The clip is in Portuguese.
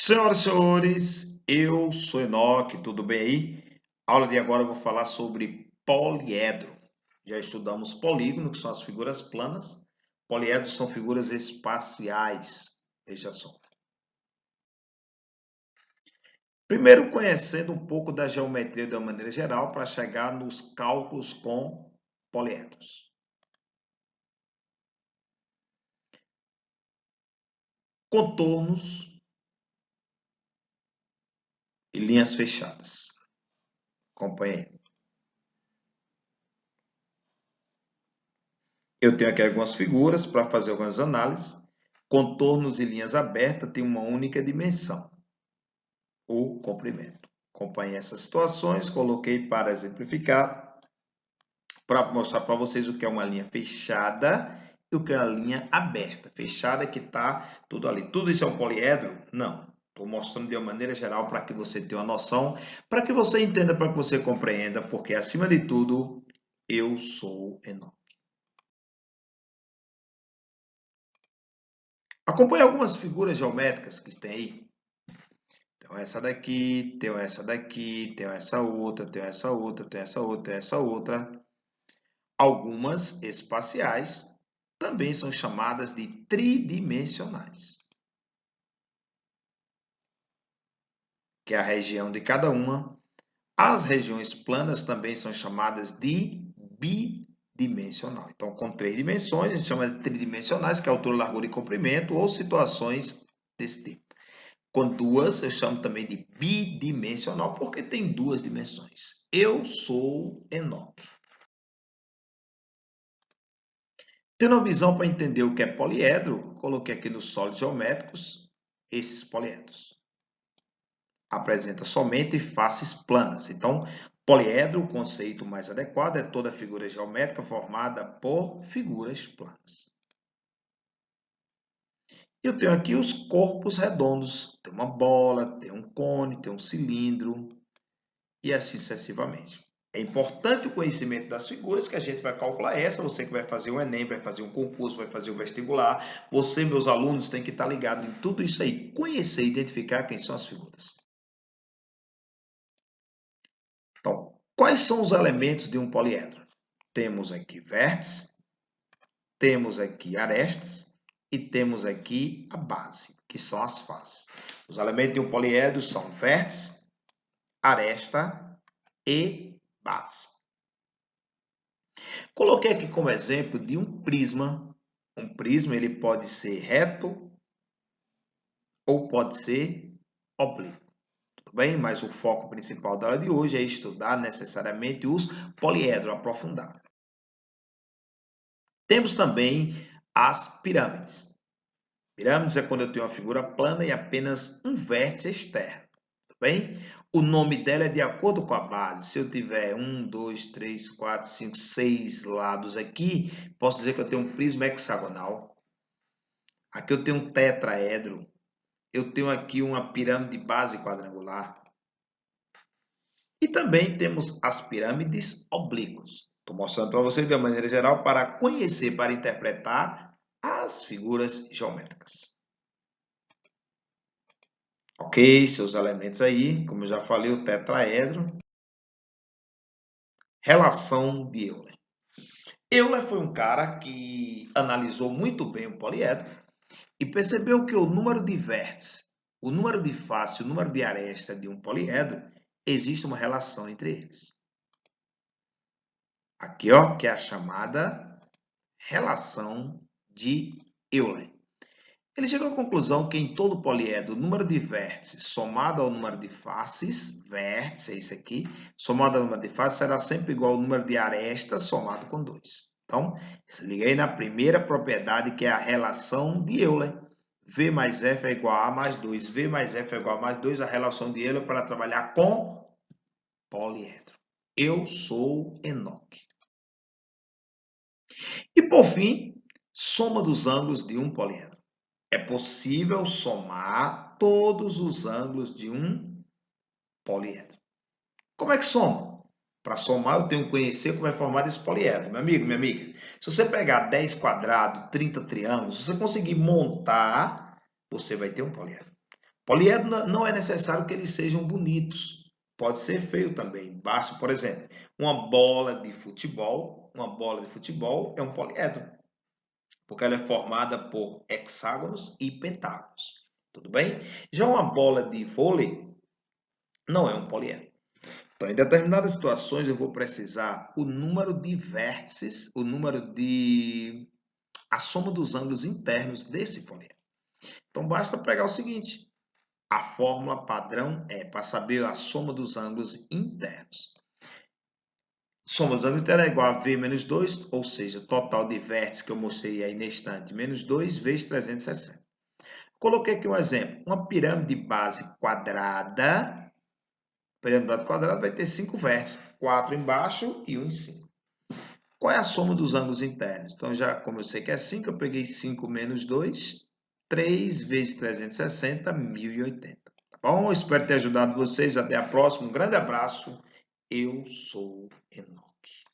Senhoras e senhores, eu sou Enoque, tudo bem aí? Aula de agora eu vou falar sobre poliedro. Já estudamos polígono, que são as figuras planas. Poliedros são figuras espaciais. Veja só. Primeiro, conhecendo um pouco da geometria de uma maneira geral, para chegar nos cálculos com poliedros. Contornos e linhas fechadas. Acompanhe aí. Eu tenho aqui algumas figuras para fazer algumas análises. Contornos e linhas abertas têm uma única dimensão, o comprimento. Acompanhe essas situações, coloquei para exemplificar, para mostrar para vocês o que é uma linha fechada e o que é uma linha aberta. Fechada é que está tudo ali. Tudo isso é um poliedro? Não. Estou mostrando de uma maneira geral para que você tenha uma noção, para que você entenda, para que você compreenda, porque acima de tudo, eu sou Enoque. Acompanhe algumas figuras geométricas que tem aí. Então, essa daqui, tem essa daqui, tem essa outra, tem essa outra, tem essa outra, tem essa outra. Algumas espaciais também são chamadas de tridimensionais, que é a região de cada uma. As regiões planas também são chamadas de bidimensional. Então, com 3 dimensões, a gente chama de tridimensionais, que é altura, largura e comprimento, ou situações desse tipo. Com duas, eu chamo também de bidimensional, porque tem 2 dimensões. Eu sou Enoque. Tendo uma visão para entender o que é poliedro, coloquei aqui nos sólidos geométricos esses poliedros. Apresenta somente faces planas. Então, poliedro, o conceito mais adequado, é toda figura geométrica formada por figuras planas. Eu tenho aqui os corpos redondos. Tem uma bola, tem um cone, tem um cilindro e assim sucessivamente. É importante o conhecimento das figuras que a gente vai calcular essa. Você que vai fazer o Enem, vai fazer um concurso, vai fazer o vestibular. Você, meus alunos, tem que estar ligado em tudo isso aí. Conhecer e identificar quem são as figuras. Então, quais são os elementos de um poliedro? Temos aqui vértices, temos aqui arestas e temos aqui a base, que são as faces. Os elementos de um poliedro são vértice, aresta e base. Coloquei aqui como exemplo de um prisma. Um prisma ele pode ser reto ou pode ser oblíquo. Tudo bem? Mas o foco principal da aula de hoje é estudar necessariamente os poliedros, aprofundar. Temos também as pirâmides. Pirâmides é quando eu tenho uma figura plana e apenas um vértice externo. Tudo bem? O nome dela é de acordo com a base. Se eu tiver 1, 2, 3, 4, 5, 6 lados aqui, posso dizer que eu tenho um prisma hexagonal. Aqui eu tenho um tetraedro. Eu tenho aqui uma pirâmide base quadrangular. E também temos as pirâmides oblíquas. Estou mostrando para vocês de uma maneira geral para conhecer, para interpretar as figuras geométricas. Ok, seus elementos aí, como eu já falei, o tetraedro. Relação de Euler. Euler foi um cara que analisou muito bem o poliedro e percebeu que o número de vértices, o número de face e o número de aresta de um poliedro, existe uma relação entre eles. Aqui, ó, que é a chamada relação de Euler. Ele chegou à conclusão que em todo poliedro, o número de vértices somado ao número de faces, vértice é isso aqui, somado ao número de faces, será sempre igual ao número de arestas somado com 2. Então, se liga aí na primeira propriedade, que é a relação de Euler. V mais F é igual a A mais 2. V mais F é igual a mais 2, a relação de Euler para trabalhar com poliedro. Eu sou Enoque. E, por fim, soma dos ângulos de um poliedro. É possível somar todos os ângulos de um poliedro. Como é que soma? Para somar, eu tenho que conhecer como é formado esse poliedro. Meu amigo, minha amiga, se você pegar 10 quadrados, 30 triângulos, se você conseguir montar, você vai ter um poliedro. Poliedro não é necessário que eles sejam bonitos. Pode ser feio também. Basta, por exemplo, uma bola de futebol. Uma bola de futebol é um poliedro, porque ela é formada por hexágonos e pentágonos. Tudo bem? Já uma bola de vôlei não é um poliedro. Então, em determinadas situações, eu vou precisar o número de vértices, a soma dos ângulos internos desse poliedro. Então, basta pegar o seguinte: a fórmula padrão é para saber a soma dos ângulos internos. Soma dos ângulos internos é igual a V menos 2, ou seja, o total de vértices que eu mostrei aí na estante, menos 2 vezes 360. Coloquei aqui um exemplo. Uma pirâmide base quadrada. Pirâmide base quadrada vai ter 5 vértices, 4 embaixo e 1 em cima. Qual é a soma dos ângulos internos? Então, já como eu sei que é 5, eu peguei 5 menos 2, 3 vezes 360, 1080. Tá bom? Espero ter ajudado vocês. Até a próxima. Um grande abraço. Eu sou Enoque.